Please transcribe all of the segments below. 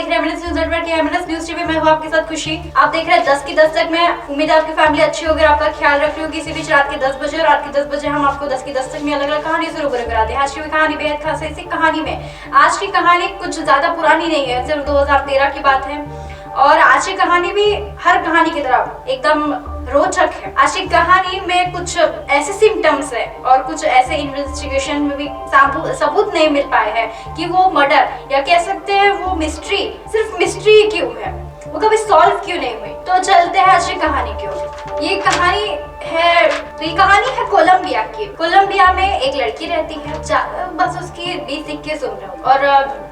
देख रहे हैं एमएनएस न्यूज़ नेटवर्क या एमएनएस न्यूज़ टीवी। मैं हूं आपके साथ खुशी। आप देख रहे हैं 10 की 10 तक। मैं उम्मीद है आपकी फैमिली अच्छी होगी, आपका ख्याल रख रही होगी। इसी बीच रात के 10 बजे और रात के 10 बजे हम आपको 10 की 10 तक में अलग अलग कहानी से रूबरू कराते हैं। आज की भी कहानी बेहद खास है। इसी कहानी में आज की कहानी कुछ ज्यादा पुरानी नहीं है, सिर्फ 2013 की बात है और आज की कहानी भी हर कहानी की तरह एकदम रोचक है। आज की कहानी में कुछ ऐसे सिम्टम्स है और कुछ ऐसे इन्वेस्टिगेशन में भी सबूत नहीं मिल पाए हैं कि वो मर्डर या कह सकते हैं वो मिस्ट्री सिर्फ मिस्ट्री क्यों है, वो कभी सॉल्व क्यों नहीं हुई। तो चलते हैं आज की कहानी की ओर। ये कहानी है कोलंबिया की। कोलंबिया में एक लड़की रहती है, बस उसकी 20-21 उम्र और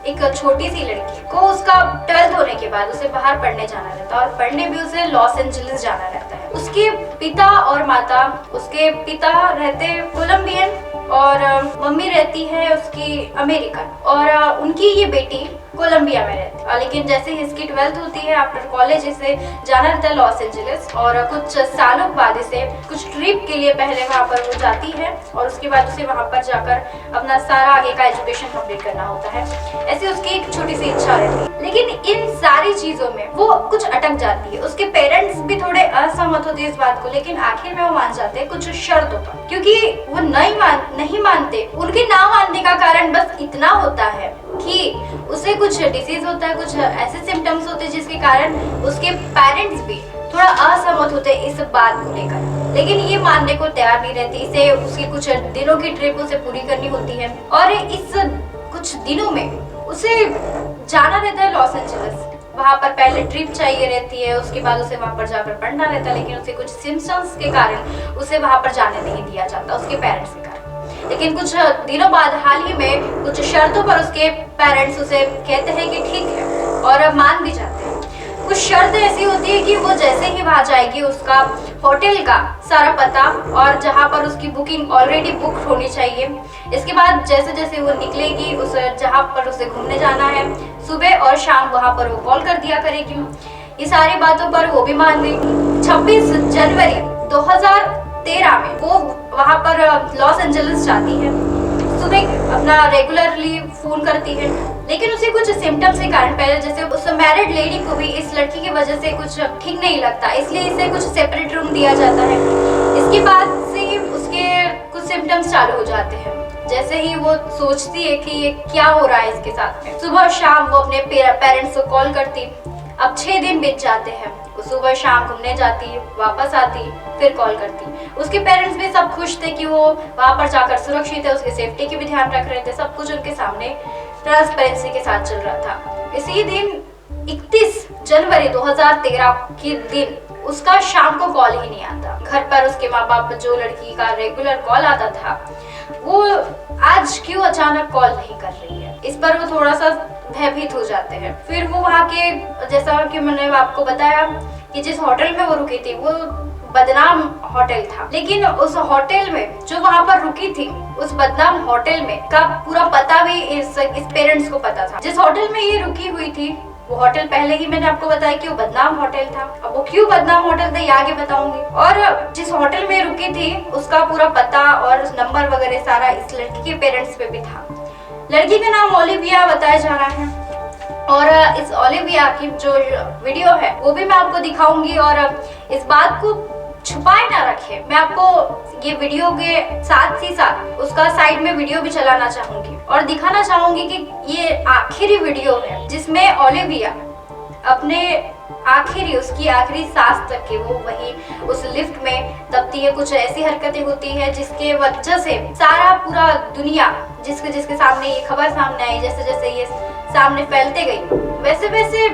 एक छोटी सी लड़की को उसका 12th होने के बाद उसे बाहर पढ़ने जाना रहता है और पढ़ने भी उसे लॉस एंजलिस जाना रहता है। उसके पिता और माता, उसके पिता रहते कोलंबियन और मम्मी रहती है उसकी अमेरिकन और उनकी ये बेटी कोलंबिया में रहती है। लेकिन जैसे ही इसकी 12th होती है, आफ्टर कॉलेज इसे जाना रहता है लॉस एंजलिस और कुछ सालों बाद इसे कुछ ट्रिप के लिए पहले वहाँ पर वो जाती है और उसके बाद उसे वहाँ पर जाकर अपना सारा आगे का एजुकेशन कंप्लीट करना होता है। ऐसी उसकी एक छोटी सी इच्छा रहती है, लेकिन इन सारी चीजों में वो कुछ अटक जाती है। उसके पेरेंट्स भी थोड़े असहमत होते हैं इस बात को, लेकिन आखिर में वो मान जाते हैं कुछ शर्तों पर, क्योंकि वो नहीं मानते। उनके ना मानने का कारण बस इतना होता है कि उसे कुछ डिसीज होता है, कुछ ऐसे सिम्टम्स होते हैं जिसके कारण उसके पेरेंट्स भी थोड़ा असहमत होते हैं इस बात को लेकर, लेकिन ये मानने को तैयार नहीं रहती। इसे उसकी कुछ दिनों की ट्रिप उसे पूरी करनी होती है और इस कुछ दिनों में उसे जाना रहता है लॉस एंजलिस। वहाँ पर पहले ट्रिप चाहिए रहती है, उसके बाद उसे वहाँ पर जाकर पढ़ना रहता है, लेकिन उसे कुछ सिम्टम्स के कारण उसे वहाँ पर जाने नहीं दिया जाता उसके पेरेंट्स के कारण। लेकिन कुछ दिनों बाद हाल ही में कुछ शर्तों पर उसके पेरेंट्स उसे कहते हैं कि ठीक है और मान भी जाते हैं। कुछ शर्त ऐसी होती है कि वो जैसे ही वहाँ जाएगी उसका होटल का सारा पता और जहाँ पर उसकी बुकिंग ऑलरेडी बुक होनी चाहिए। इसके बाद जैसे जैसे वो निकलेगी उस जहाँ पर उसे घूमने जाना है, सुबह और शाम वहाँ पर वो कॉल कर दिया करेगी। ये सारी बातों पर वो भी मान गई। 26 जनवरी 2013 में वो वहाँ पर लॉस एंजलिस जाती है। सुबह अपना रेगुलरली फोन करती है, लेकिन उसे कुछ सिम्टम्स के कारण, पहले जैसे उस मैरिड लेडी को भी इस लड़की की वजह से कुछ ठीक नहीं लगता, इसलिए इसे कुछ सेपरेट रूम दिया जाता है। इसके बाद से उसके कुछ सिम्टम्स चालू हो जाते हैं। जैसे ही वो सोचती है कि ये क्या हो रहा है इसके साथ में, सुबह शाम वो अपने पेरेंट्स को कॉल करती। अब 6 दिन बीत जाते हैं। वो सुबह शाम घूमने जाती, वापस आती, फिर कॉल करती। उसके पेरेंट्स भी सब खुश थे कि वो वहाँ पर जाकर सुरक्षित है, उसकी सेफ्टी की भी ध्यान रख रहे थे। सब कुछ उनके सामने ट्रांसपेरेंसी के साथ चल रहा था। इसी दिन 31 जनवरी 2013 के दिन उसका शाम को कॉल ही नहीं आता। घर पर उसके माँ बाप, जो लड़की का रेगुलर कॉल आता था, वो आज क्यों अचानक कॉल नहीं कर रही है, इस पर वो थोड़ा सा भयभीत हो जाते हैं। फिर वो वहाँ के, जैसा कि मैंने आपको बताया कि जिस होटल में वो रुकी थी वो बदनाम होटल था, लेकिन उस होटल में जो वहाँ पर रुकी थी, उस बदनाम होटल में का पूरा पता भी इस पेरेंट्स को पता था। जिस होटल में ये रुकी हुई थी वो होटल पहले ही मैंने आपको बताया कि वो बदनाम होटल था। अब वो क्यों बदनाम होटल था ये आगे बताऊंगी। और जिस होटल में रुकी थी उसका पूरा पता और नंबर वगैरह सारा इस लड़की के पेरेंट्स पे भी था। लड़की का नाम ओलिविया बताया जा रहा है और इस ओलिविया की जो वीडियो है वो भी मैं आपको दिखाऊंगी और इस बात को छुपाए ना रखे। मैं आपको ये वीडियो के साथ ही साथ उसका साइड में वीडियो भी चलाना चाहूंगी और दिखाना चाहूंगी कि ये आखिरी वीडियो है जिसमें ओलिविया अपने उसकी आखिरी सांस तक के वो वही उस लिफ्ट में दबती है। कुछ ऐसी हरकतें होती है जिसके वजह से सारा पूरा दुनिया, जिसके सामने ये खबर सामने आई, जैसे जैसे ये सामने फैलते गई, वैसे वैसे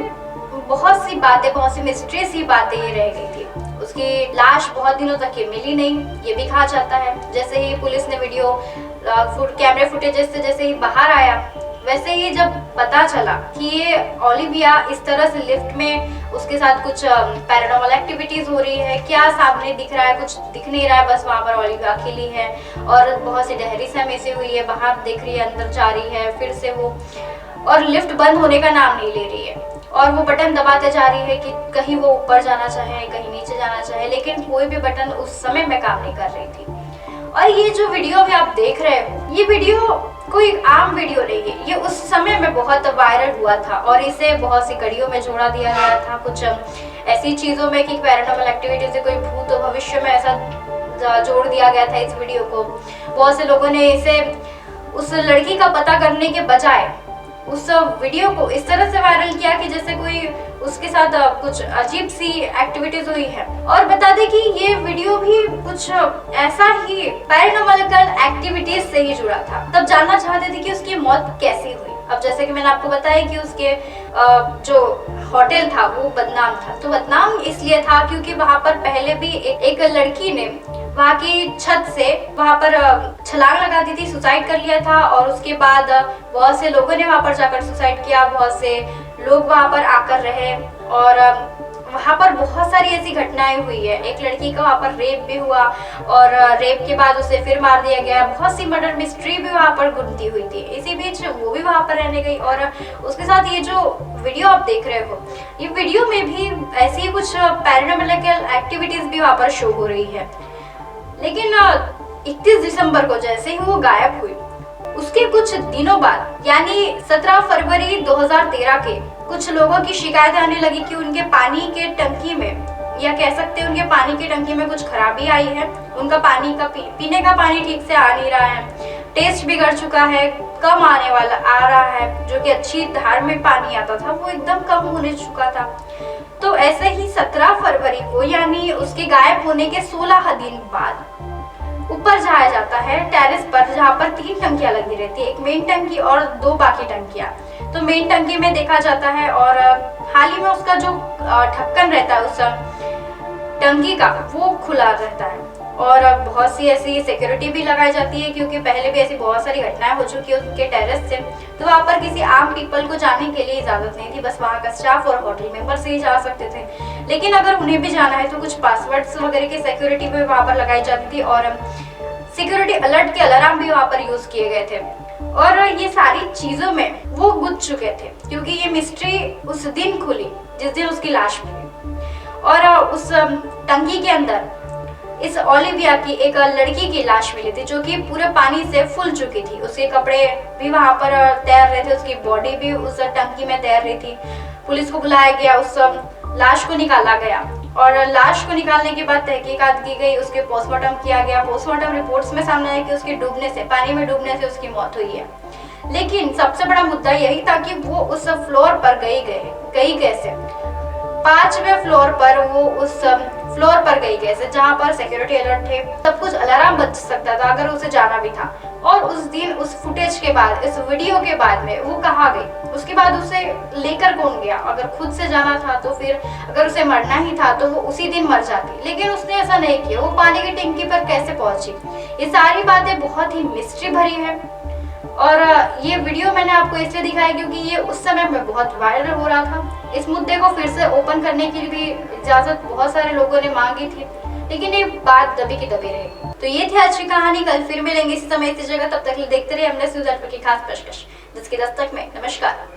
बहुत सी बातें, बहुत सी मिस्ट्री सी बातें ये रह गई थी। उसकी लाश बहुत दिनों तक ये मिली नहीं, ये भी कहा जाता है। जैसे ही पुलिस ने वीडियो कैमरे फुटेजेस से जैसे ही बाहर आया, वैसे ही जब पता चला कि ये ओलिविया इस तरह से लिफ्ट में उसके साथ कुछ पैरानॉर्मल एक्टिविटीज हो रही है, क्या सामने दिख रहा है, कुछ दिख नहीं रहा है, बस वहाँ पर ओलिविया अकेली है और बहुत सी डहरी सहमी हुई है, बाहर देख रही है, अंदर जा रही है, फिर से वो, और लिफ्ट बंद होने का नाम नहीं ले रही है और वो बटन दबाते जा रही है कि कहीं वो ऊपर जाना चाहे, कहीं नीचे जाना चाहे, लेकिन कोई भी बटन उस समय में काम नहीं कर रही थी। और ये जो वीडियो भी आप देख रहे हो, ये वीडियो कोई आम वीडियो नहीं है, ये उस समय में बहुत वायरल हुआ था और इसे बहुत सी कड़ियों में जोड़ा दिया गया था, कुछ ऐसी चीजों में कि पैरानॉर्मल एक्टिविटी से कोई भूत भविष्य में ऐसा जोड़ दिया गया था इस वीडियो को। बहुत से लोगों ने इसे उस लड़की का पता करने के बजाय उस वीडियो को इस तरह से वायरल किया कि जैसे कोई उसके साथ कुछ अजीब सी एक्टिविटीज हुई है। और बता दें कि ये वीडियो भी कुछ ऐसा ही पैरानॉर्मल एक्टिविटीज से ही जुड़ा था। तब जानना चाहते थे कि उसकी मौत कैसी हुई। अब जैसे कि मैंने आपको बताया कि उसके जो होटल था वो बदनाम था। तो बदनाम इसलिए था क्योंकि वहां पर पहले भी एक लड़की ने वहाँ की छत से वहाँ पर छलांग लगा दी थी, सुसाइड कर लिया था। और उसके बाद बहुत से लोगों ने वहाँ पर जाकर सुसाइड किया, बहुत से लोग वहाँ पर आकर रहे और वहाँ पर बहुत सारी ऐसी घटनाएं हुई है। एक लड़की का वहाँ पर रेप भी हुआ और रेप के बाद उसे फिर मार दिया गया। बहुत सी मर्डर मिस्ट्री भी वहाँ पर घूमती हुई थी। इसी बीच वो भी वहाँ पर रहने गई और उसके साथ ये जो वीडियो आप देख रहे हो, ये वीडियो में भी ऐसी कुछ पैरानॉर्मल एक्टिविटीज भी वहाँ पर शो हो रही है। लेकिन 31 दिसंबर को जैसे ही वो गायब हुई, उसके कुछ दिनों बाद यानी 17 फरवरी 2013 के कुछ लोगों की शिकायतें आने लगी कि उनके पानी के टंकी में, या कह सकते हैं उनके पानी की टंकी में कुछ खराबी आई है। उनका पानी का पीने का पानी ठीक से आ नहीं रहा है, टेस्ट बिगड़ चुका है, कम आने वाला आ रहा है। जो कि अच्छी धार में पानी आता था वो एकदम कम होने चुका था। तो ऐसे ही 17 फरवरी को यानी उसके गायब होने के 16 दिन बाद ऊपर जाया जाता है टेरेस पर, जहाँ पर 3 टंकियां लगी रहती है, एक मेन टंकी और 2 बाकी टंकियां। तो मेन टंकी में देखा जाता है और हाल ही में उसका जो ढक्कन रहता है उस टंकी का वो खुला रहता है और बहुत सी ऐसी सिक्योरिटी भी लगाई जाती है क्योंकि पहले भी ऐसी बहुत सारी घटनाएं हो चुकी है उनके टेरेस से। तो वहाँ पर किसी आम पीपल को जाने के लिए इजाजत नहीं थी, बस वहाँ का स्टाफ और होटल मेंबर से ही जा सकते थे। लेकिन अगर उन्हें भी जाना है तो कुछ पासवर्ड्स वगैरह की सिक्योरिटी भी वहाँ पर लगाई जाती थी और सिक्योरिटी अलर्ट के अलार्म भी वहाँ पर यूज किए गए थे। और ये सारी चीजों में वो गुज चुके थे क्योंकि ये मिस्ट्री उस दिन खुली जिस दिन उसकी लाश मिली। और उस टंकी के अंदर इस ओलिविया की एक लड़की की लाश मिली थी जो कि पूरे पानी से फूल चुकी थी। उसके कपड़े भी वहां पर तैर रहे थे, उसकी बॉडी भी उस टंकी में तैर रही थी। पुलिस को बुलाया गया, उस लाश को निकाला गया और लाश को निकालने के बाद तहकीकात की गई, उसके पोस्टमार्टम किया गया। पोस्टमार्टम रिपोर्ट्स में सामने आया कि उसके डूबने से, पानी में डूबने से उसकी मौत हुई है। लेकिन सबसे बड़ा मुद्दा यही था कि वो उस फ्लोर पर गई कैसे, 5वें फ्लोर पर वो उस फ्लोर पर गई कैसे जहाँ पर सिक्योरिटी अलर्ट थे, सब कुछ अलार्म बज सकता था अगर उसे जाना भी था। और उस दिन उस फुटेज के बाद, इस वीडियो के बाद में वो कहाँ गई, उसके बाद उसे लेकर कौन गया। अगर खुद से जाना था तो फिर अगर उसे मरना ही था तो वो उसी दिन मर जाती, लेकिन उसने ऐसा नहीं किया। वो पानी की टंकी पर कैसे पहुंची, ये सारी बातें बहुत ही मिस्ट्री भरी है। और ये वीडियो मैंने आपको इसलिए दिखाया क्योंकि ये उस समय में बहुत वायरल हो रहा था। इस मुद्दे को फिर से ओपन करने के लिए भी इजाजत बहुत सारे लोगों ने मांगी थी, लेकिन ये बात दबी की दबी रही। तो ये थी आज की कहानी। कल फिर मिलेंगे इसी समय इसी जगह, तब तक देखते रहिए एमनेस न्यूज़ की खास पेशकश 10 की दस्तक में। नमस्कार।